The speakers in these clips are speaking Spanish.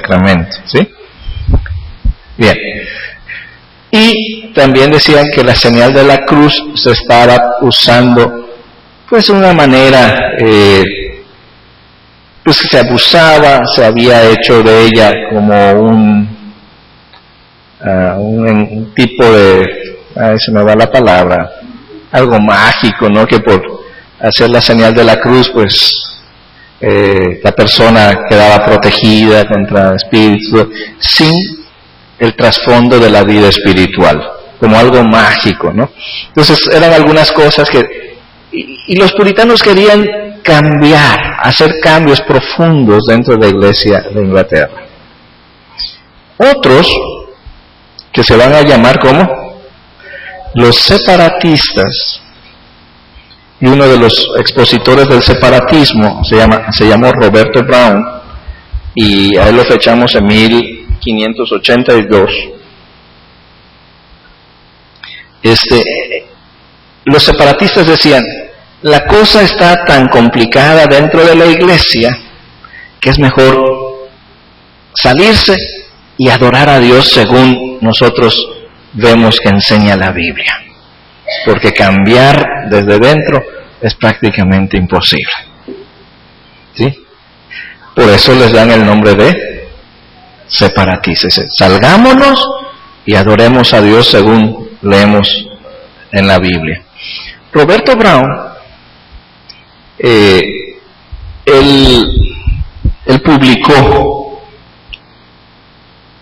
sacramento, ¿sí? Bien. Y también decían que la señal de la cruz se estaba usando, pues de una manera, pues se abusaba, se había hecho de ella como un tipo de, se me va la palabra, algo mágico, ¿no? Que por hacer la señal de la cruz, pues la persona quedaba protegida contra espíritus, sin el trasfondo de la vida espiritual, como algo mágico, ¿no? Entonces eran algunas cosas que, y los puritanos querían cambiar, hacer cambios profundos dentro de la Iglesia de Inglaterra. Otros, que se van a llamar como los separatistas, y uno de los expositores del separatismo se llamó Roberto Brown, y a él lo fechamos en 1582. Los separatistas decían, la cosa está tan complicada dentro de la Iglesia que es mejor salirse y adorar a Dios según nosotros vemos que enseña la Biblia, porque cambiar desde dentro es prácticamente imposible, ¿sí? Por eso les dan el nombre de separatistas. Salgámonos y adoremos a Dios según leemos en la Biblia. Roberto Brown, él publicó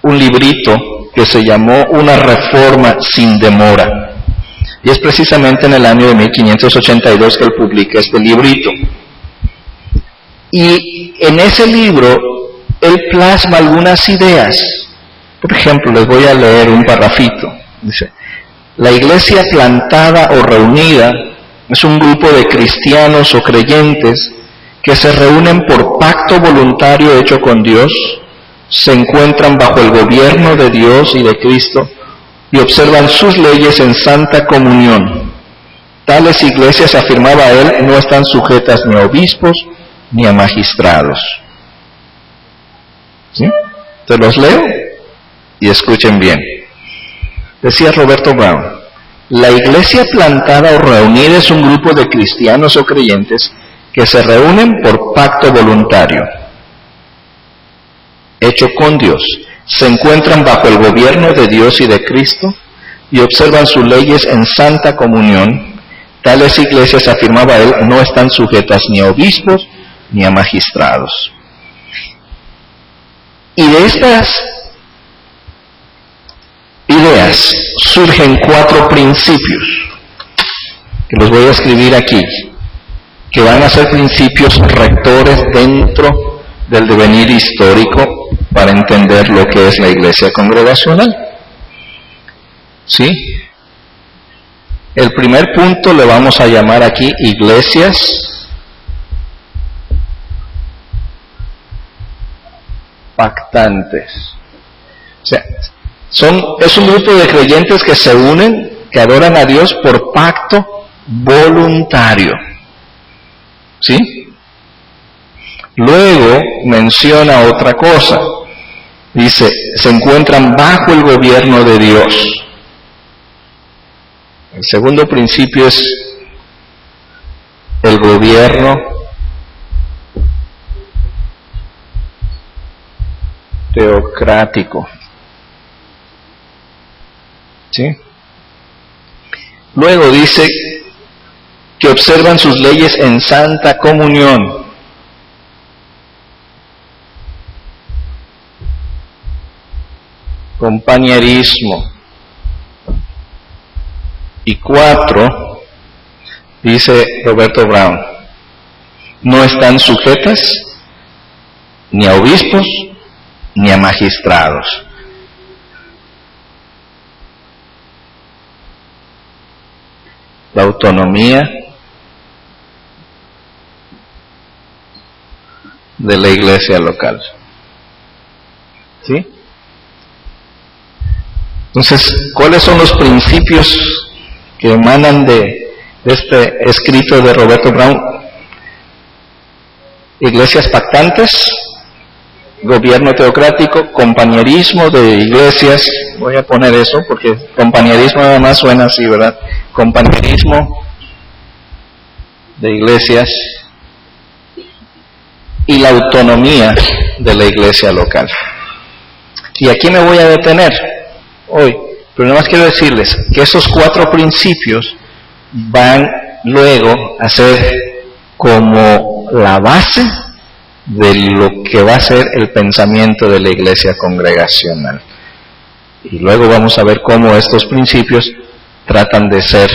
un librito que se llamó Una Reforma sin Demora, y es precisamente en el año de 1582 que él publica este librito. Y en ese libro él plasma algunas ideas. Por ejemplo, les voy a leer un parrafito. Dice: la iglesia plantada o reunida es un grupo de cristianos o creyentes que se reúnen por pacto voluntario hecho con Dios, se encuentran bajo el gobierno de Dios y de Cristo y observan sus leyes en santa comunión. Tales iglesias, afirmaba él, no están sujetas ni a obispos ni a magistrados. ¿Sí? Te los leo y escuchen bien. Decía Roberto Brown: la iglesia plantada o reunida es un grupo de cristianos o creyentes que se reúnen por pacto voluntario hecho con Dios, se encuentran bajo el gobierno de Dios y de Cristo y observan sus leyes en santa comunión. Tales iglesias, afirmaba él, no están sujetas ni a obispos ni a magistrados. Y de estas ideas surgen 4 principios, que los voy a escribir aquí, que van a ser principios rectores dentro del devenir histórico para entender lo que es la iglesia congregacional. ¿Sí? El primer punto le vamos a llamar aquí iglesias pactantes. O sea, es un grupo de creyentes que se unen, que adoran a Dios por pacto voluntario. ¿Sí? Luego menciona otra cosa. Dice, se encuentran bajo el gobierno de Dios. El segundo principio es el gobierno teocrático. ¿Sí? Luego dice que observan sus leyes en santa comunión. Compañerismo. Y 4, dice Roberto Brown, no están sujetas ni a obispos ni a magistrados. La autonomía de la iglesia local. ¿Sí? Entonces, ¿cuáles son los principios que emanan de este escrito de Roberto Brown? Iglesias pactantes, gobierno teocrático, compañerismo de iglesias, voy a poner eso porque compañerismo nada más suena así, ¿verdad? Compañerismo de iglesias y la autonomía de la iglesia local. Y aquí me voy a detener hoy, pero nada más quiero decirles que esos 4 principios van luego a ser como la base de lo que va a ser el pensamiento de la iglesia congregacional. Y luego vamos a ver cómo estos principios tratan de ser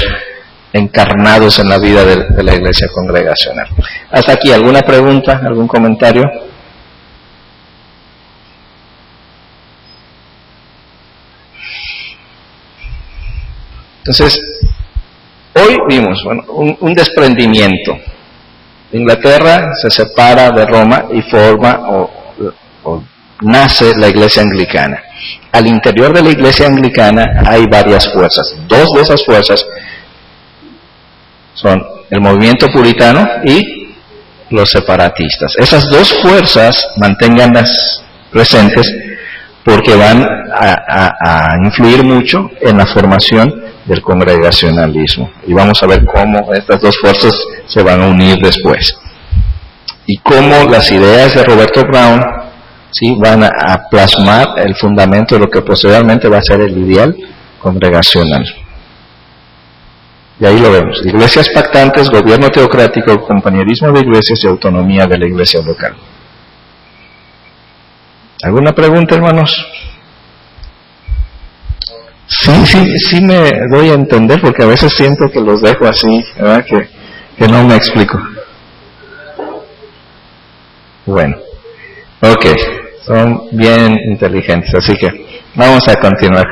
encarnados en la vida de la iglesia congregacional. Hasta aquí, ¿alguna pregunta, algún comentario? Entonces, hoy vimos un desprendimiento. Inglaterra se separa de Roma y forma o nace la iglesia anglicana. Al interior de la iglesia anglicana hay varias fuerzas. 2 de esas fuerzas son el movimiento puritano y los separatistas. Esas 2 fuerzas manténganlas presentes porque van a influir mucho en la formación del congregacionalismo. Y vamos a ver cómo estas 2 fuerzas se van a unir después. Y cómo las ideas de Roberto Brown, ¿sí?, van a plasmar el fundamento de lo que posteriormente va a ser el ideal congregacional. Y ahí lo vemos. Iglesias pactantes, gobierno teocrático, compañerismo de iglesias y autonomía de la iglesia local. ¿Alguna pregunta, hermanos? Sí me doy a entender porque a veces siento que los dejo así, ¿verdad? Que no me explico. Bueno, ok, son bien inteligentes, así que vamos a continuar.